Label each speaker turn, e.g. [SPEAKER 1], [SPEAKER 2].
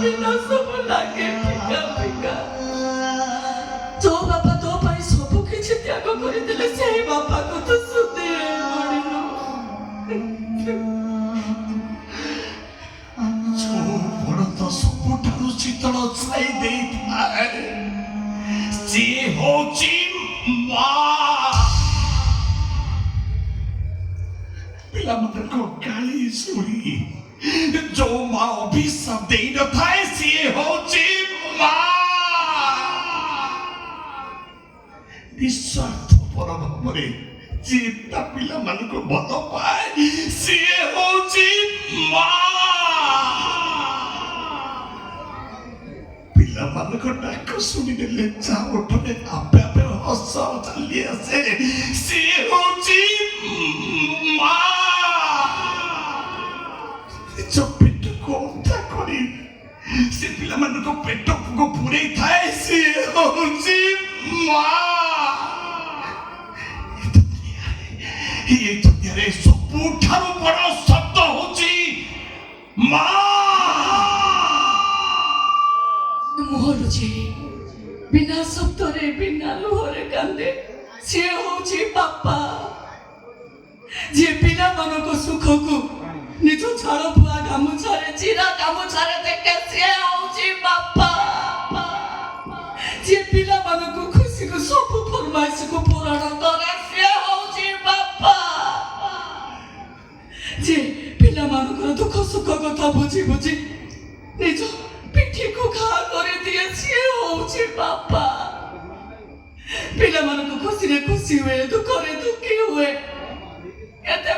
[SPEAKER 1] ବିନା ସବୁ ଲାଗେ ଫିକା ଫିକା। ଯୋଉ ବାପା ତୋ ପାଇଁ ସବୁ କିଛି ତ୍ୟାଗ କରିଦେଲେ ସେଇ ବାପାକୁ ତୁ ସୁଧେଇ ପଡ଼ିଲୁ।
[SPEAKER 2] ଯୋଉ ବଡ଼ ତ ସବୁଠାରୁ ଶୀତଳ ଛାଇ ଦେଇଥାଏ ସିଏ ହଉଛି ମା। ପିଲାମାନଙ୍କ ଗାଳି ଶୁଣି ଯୋଉ ମା ଅଭିଶାପ ଦେଇନଥାଏ ସିଏ ହଉଛି ମା। ନିଃସ୍ୱାର୍ଥପର ଭାବରେ ଯିଏ ତା ପିଲାମାନଙ୍କୁ ଭଲ ପାଏ ସିଏ ହଉଛି ମା। ପିଲାମାନଙ୍କ ଡାକ ଶୁଣିଦେଲେ ଯା ଓଠରେ ଆପେ ଆପେ ହସ ଚାଲି ଆସେ ସିଏ ହଉଛି ମା। ନିଜ ପେଟକୁ ଅଣ୍ଟା କରି ସେ ପିଲାମାନଙ୍କ ପେଟକୁ ପୁରେଇ ଥାଏ ସିଏ ହଉଛି ମା। এই দুনিয়াରେ ସବୁଠାରୁ ବଡ଼ ଶବ୍ଦ ହଉଛି ମା।
[SPEAKER 1] ମୁହଁରୁ ଯିଏ ବିନା ଶବ୍ଦରେ ବିନା ଲୁହରେ କାନ୍ଦେ ସିଏ ହଉଛି ବାପା। ଯିଏ ପିଲାମାନଙ୍କ ସୁଖକୁ ନିଜ ଝାଳ ବୁହା ଗାମୁଛାରେ ଚିରା ଗାମୁଛାରେ ଦେଖେ ସିଏ ହଉଛି ବାପା। ଯିଏ ପିଲାମାନଙ୍କୁ ଖୁସିକୁ ସବୁ ଫରମାଇଶକୁ ପୂରଣ କରେ ସିଏ ହଉଛି ବାପା। ଯିଏ ପିଲାମାନଙ୍କର ଦୁଃଖ ସୁଖ କଥା ବୁଝି ବୁଝି ନିଜ ପିଠିକୁ ଘା କରିଦିଏ ସିଏ ହଉଛି ବାପା। ପିଲାମାନଙ୍କୁ ଖୁସିରେ ଖୁସି ହୁଏ ଦୁଃଖରେ ଦୁଃଖୀ ହୁଏ ଏତେ